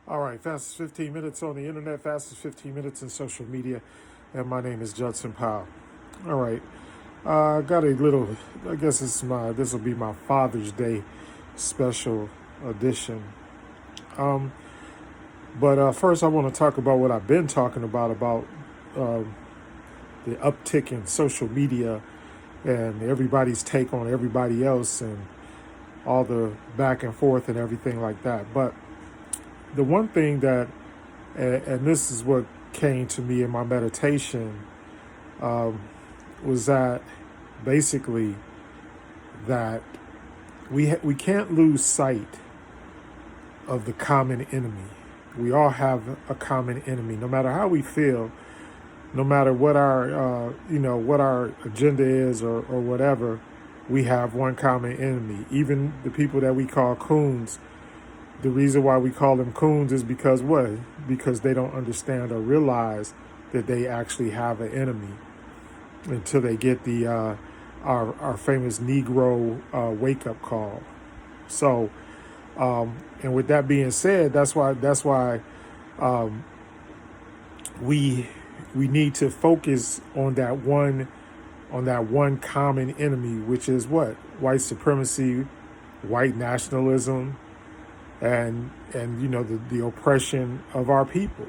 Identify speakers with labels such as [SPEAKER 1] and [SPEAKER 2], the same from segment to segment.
[SPEAKER 1] All right, fastest 15 minutes on the internet, fastest 15 minutes in social media, and my name is Judson Powell. All right, I got a little. I guess this will be my Father's Day special edition. Um, but first, I want to talk about what I've been talking about um, the uptick in social media and everybody's take on everybody else and all the back and forth and everything like that. But the one thing that, and this is what came to me in my meditation, um, was that basically that we can't lose sight of the common enemy. We all have a common enemy, no matter how we feel, no matter what our what our agenda is or whatever. We have one common enemy. Even the people that we call coons, the reason why we call them coons is because what? Because they don't understand or realize that they actually have an enemy until they get the our famous Negro wake up call. So, and with that being said, that's why um, we we need to focus on that one common enemy, which is what? White supremacy, white nationalism, and the oppression of our people.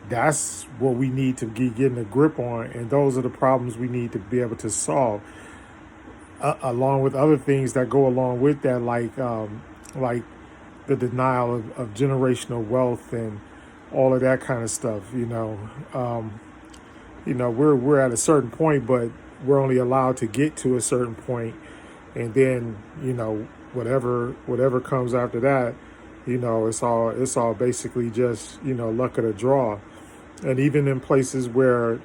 [SPEAKER 1] That's what we need to be getting a grip on, and those are the problems we need to be able to solve, along with other things that go along with that, like the denial of generational wealth and all of that kind of stuff. We're at a certain point, but we're only allowed to get to a certain point, and then whatever comes after that, it's all basically just luck of the draw. And even in places where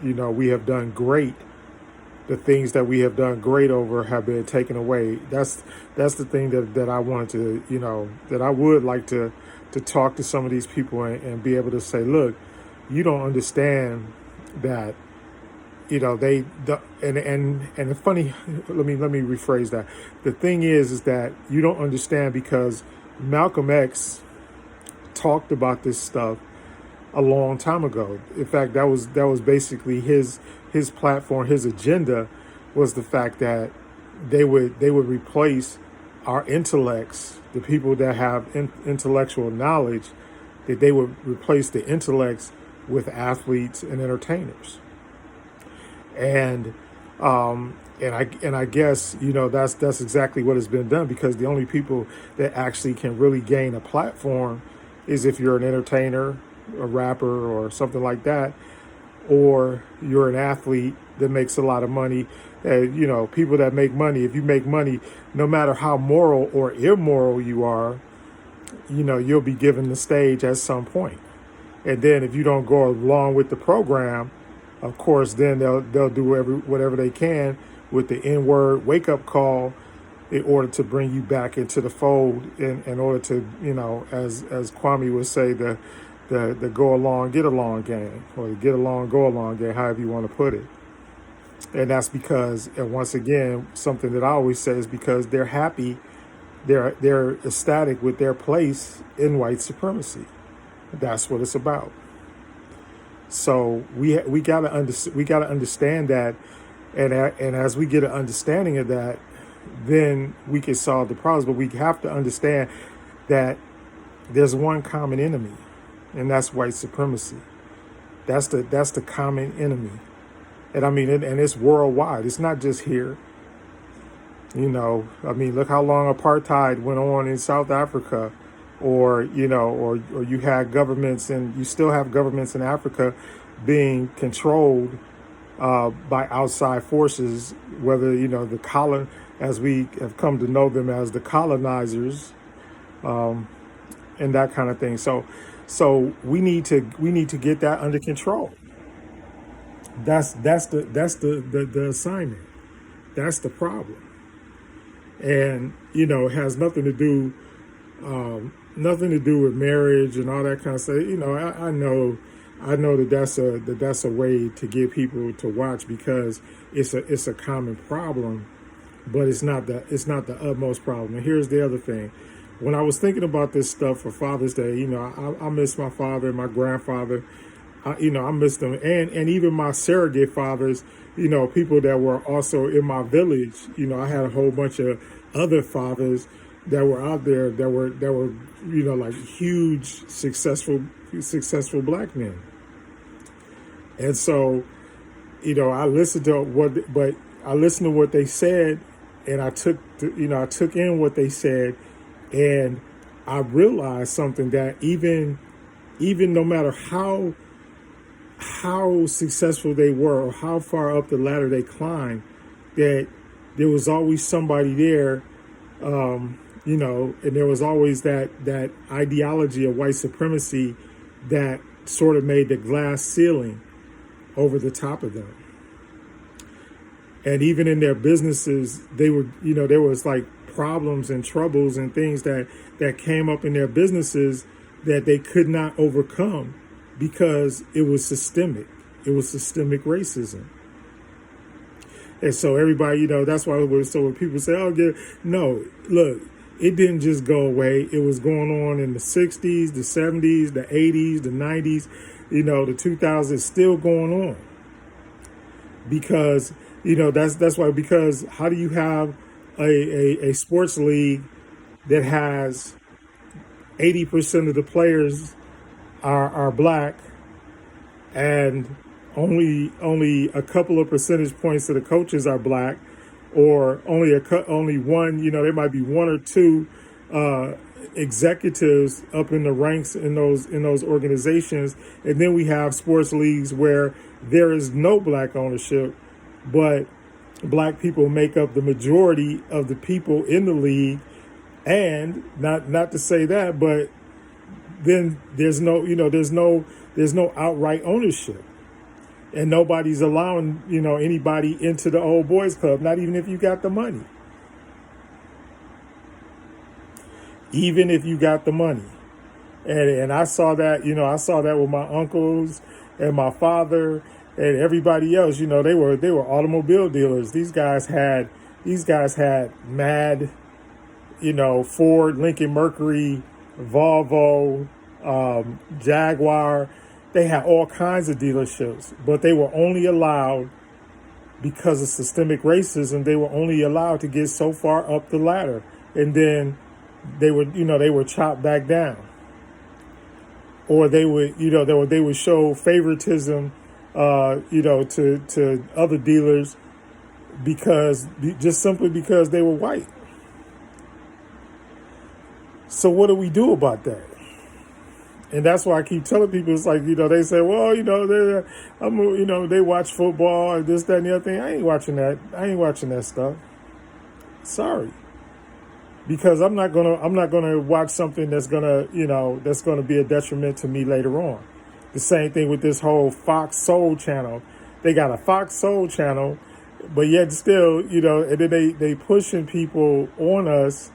[SPEAKER 1] we have done great, the things that we have done great over have been taken away. That's the thing that I wanted to that I would like to talk to some of these people and be able to say, look, you don't understand that and the funny, let me rephrase that. The thing is that you don't understand because Malcolm X talked about this stuff a long time ago. In fact, that was basically his platform, his agenda was the fact that they would replace our intellects, the people that have intellectual knowledge, that they would replace the intellects with athletes and entertainers. And I guess that's exactly what has been done, because the only people that actually can really gain a platform is if you're an entertainer, a rapper, or something like that, or you're an athlete that makes a lot of money. People that make money. If you make money, no matter how moral or immoral you are, you'll be given the stage at some point. And then if you don't go along with the program, of course, then they'll do whatever they can with the N-word wake up call in order to bring you back into the fold, in order to as Kwame would say, the go along get along game, or the get along go along game, however you want to put it. And that's because, and once again, something that I always say is because they're happy, they're ecstatic with their place in white supremacy. That's what it's about. So we gotta understand that, and as we get an understanding of that, then we can solve the problems. But we have to understand that there's one common enemy, and that's white supremacy. That's the common enemy, and I mean, and it's worldwide. It's not just here. Look how long apartheid went on in South Africa, or you had governments, and you still have governments in Africa being controlled by outside forces, whether as we have come to know them as the colonizers, and that kind of thing. So we need to get that under control. That's the assignment. That's the problem. And it has nothing to do with marriage and all that kind of stuff. I know that that's a way to get people to watch, because it's a common problem, but it's not the utmost problem. And here's the other thing: when I was thinking about this stuff for Father's Day, I miss my father and my grandfather. I miss them, and even my surrogate fathers. People that were also in my village. I had a whole bunch of other fathers that were out there that were like huge successful black men. And so I listened to what they said, and I took in what they said, and I realized something, that even no matter how successful they were or how far up the ladder they climbed, that there was always somebody there, and there was always that ideology of white supremacy that sort of made the glass ceiling over the top of them. And even in their businesses, there was like problems and troubles and things that came up in their businesses that they could not overcome because it was systemic. It was systemic racism. And so everybody, that's why so when people say, no, look, it didn't just go away. It was going on in the 60s, the 70s, the 80s, the 90s, the 2000s, still going on. Because, that's why, because how do you have a sports league that has 80% of the players are black, and only a couple of percentage points of the coaches are black, or only one, there might be one or two executives up in the ranks in those organizations, and then we have sports leagues where there is no black ownership, but black people make up the majority of the people in the league. And not to say that, but then there's no outright ownership, and nobody's allowing anybody into the old boys club, not even if you got the money. Even if you got the money. And I saw that, I saw that with my uncles and my father and everybody else. They were automobile dealers. These guys had mad, Ford, Lincoln Mercury, Volvo, Jaguar. They had all kinds of dealerships, but they were only allowed, because of systemic racism, they were only allowed to get so far up the ladder, and then they were chopped back down, or they would show favoritism, to other dealers simply because they were white. So what do we do about that? And that's why I keep telling people, it's like, they say, well, they watch football and this, that, and the other thing. I ain't watching that. I ain't watching that stuff. Sorry. Because I'm not gonna watch something that's gonna be a detriment to me later on. The same thing with this whole Fox Soul channel. They got a Fox Soul channel, but yet still, and then they pushing people on us,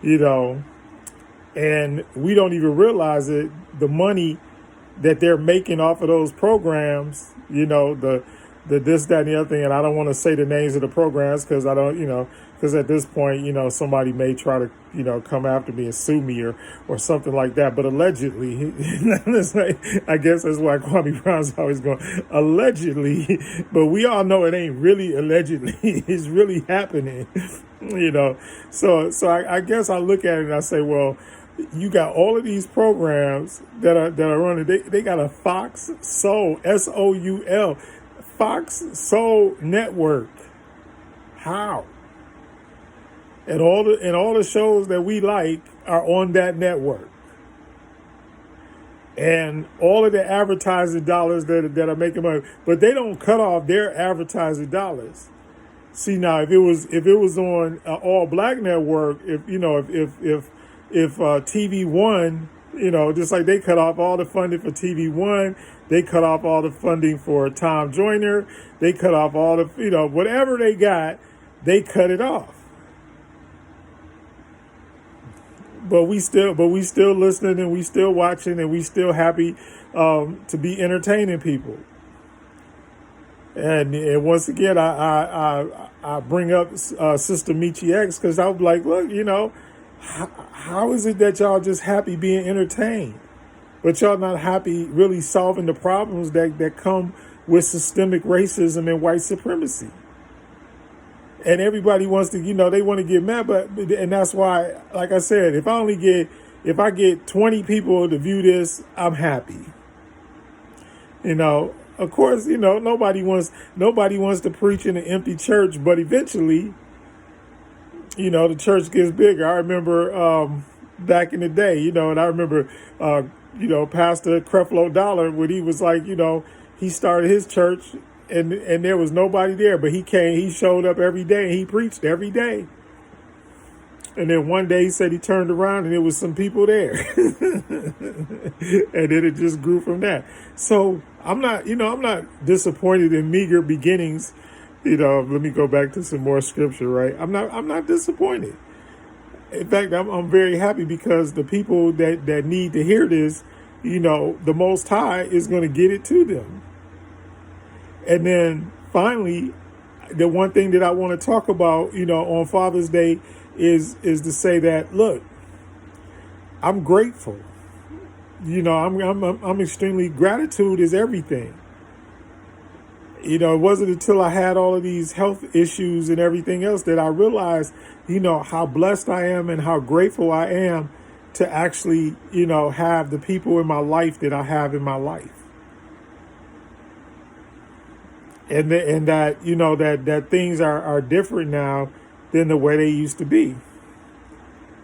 [SPEAKER 1] and we don't even realize it. The money that they're making off of those programs, the this, that, and the other thing. And I don't want to say the names of the programs because I don't, because at this point, somebody may try to, come after me and sue me or something like that. But allegedly, I guess that's why Kwame Brown's always going, allegedly. But we all know it ain't really allegedly. It's really happening, So I guess I look at it and I say, well, you got all of these programs that are running. They got a Fox Soul, SOUL, Fox Soul Network. How? And all the shows that we like are on that network. And all of the advertising dollars that are making money, but they don't cut off their advertising dollars. See, now if it was on all black network, if TV One, just like they cut off all the funding for TV One, they cut off all the funding for Tom Joyner, they cut off all the, whatever they got, they cut it off. But we still listening, and we still watching, and we still happy to be entertaining people. And once again, I bring up Sister Michi X because I was like, look, How is it that y'all just happy being entertained, but y'all not happy really solving the problems that come with systemic racism and white supremacy? And everybody wants to, they want to get mad, and that's why, like I said, if I get 20 people to view this, I'm happy. Of course, nobody wants to preach in an empty church, but eventually, the church gets bigger. I remember back in the day, and I remember, Pastor Creflo Dollar, when he was like, he started his church and there was nobody there, but he showed up every day and he preached every day. And then one day he said he turned around and there was some people there. And then it just grew from that. So I'm not disappointed in meager beginnings. Let me go back to some more scripture, right? I'm not disappointed. In fact, I'm very happy because the people that need to hear this, the Most High is going to get it to them. And then finally, the one thing that I want to talk about, on Father's Day is to say that, look, I'm grateful. I'm extremely, gratitude is everything. It wasn't until I had all of these health issues and everything else that I realized, how blessed I am and how grateful I am to actually, have the people in my life that I have in my life. And that, that things are different now than the way they used to be.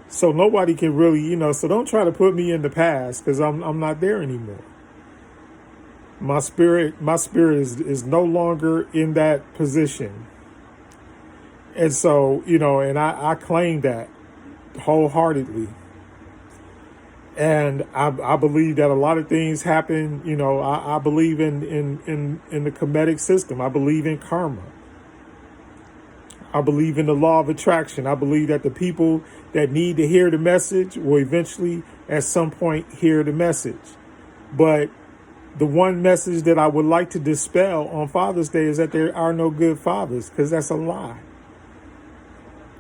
[SPEAKER 1] So nobody can really, so don't try to put me in the past because I'm not there anymore. My spirit is no longer in that position. And so, and I claim that wholeheartedly. And I believe that a lot of things happen, I believe in the Kemetic system. I believe in karma. I believe in the law of attraction. I believe that the people that need to hear the message will eventually at some point hear the message. But the one message that I would like to dispel on Father's Day is that there are no good fathers, because that's a lie.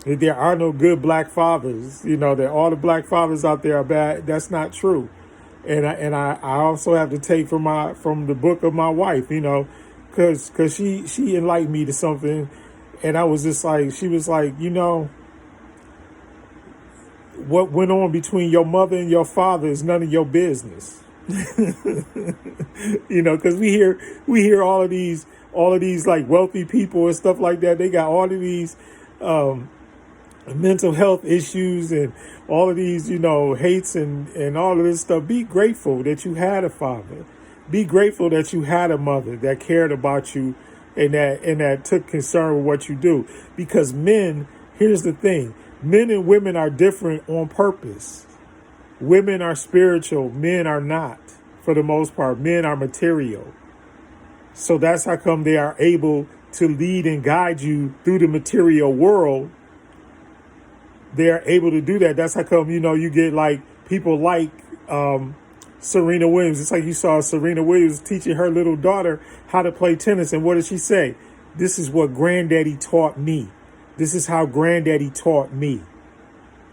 [SPEAKER 1] There are no good black fathers, that all the black fathers out there are bad. That's not true. And I also have to take from the book of my wife, because she enlightened me to something. And I was just like, she was like, what went on between your mother and your father is none of your business. Because we hear all of these like wealthy people and stuff like that. They got all of these mental health issues and all of these, hates and all of this stuff. Be grateful that you had a father. Be grateful that you had a mother that cared about you and that took concern with what you do. Because men, here's the thing, men and women are different on purpose. Women are spiritual, men are not, for the most part. Men are material. So that's how come they are able to lead and guide you through the material world. They are able to do that. That's how come, you get like people like Serena Williams. It's like you saw Serena Williams teaching her little daughter how to play tennis. And what did she say? This is what granddaddy taught me. This is how granddaddy taught me.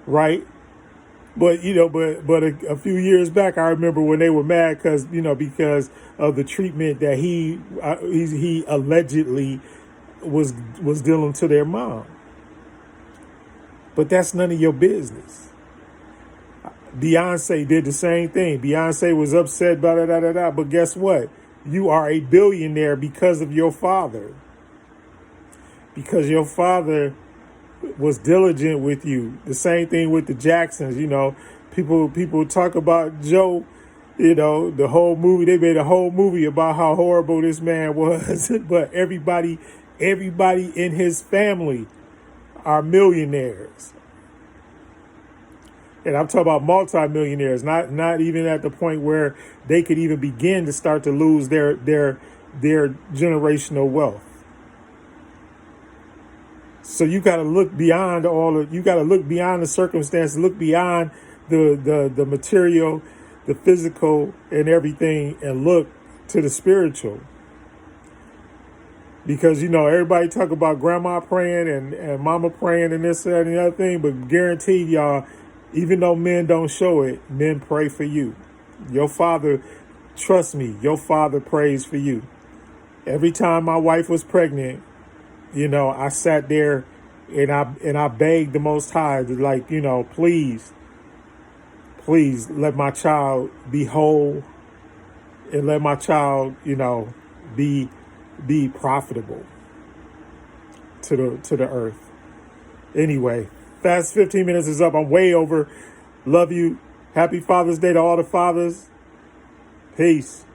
[SPEAKER 1] Right? But, but a few years back, I remember when they were mad because of the treatment that he allegedly was dealing to their mom. But that's none of your business. Beyonce did the same thing. Beyonce was upset, blah, blah, blah, blah, blah. But guess what? You are a billionaire because of your father. Because your father was diligent with you. The same thing with the Jacksons. People talk about Joe, the whole movie. They made a whole movie about how horrible this man was. But everybody in his family are millionaires. And I'm talking about multimillionaires, not even at the point where they could even begin to start to lose their generational wealth. So you got to look beyond you got to look beyond the circumstances, look beyond the material, the physical and everything, and look to the spiritual. Because, everybody talk about grandma praying and mama praying and this, that, and the other thing, but guaranteed y'all, Even though men don't show it, men pray for you. Your father, trust me, your father prays for you. Every time my wife was pregnant, I sat there and I begged the Most High to, like, please, please let my child be whole and let my child, be profitable to the earth. Anyway, fast 15 minutes is up. I'm way over. Love you. Happy Father's Day to all the fathers. Peace.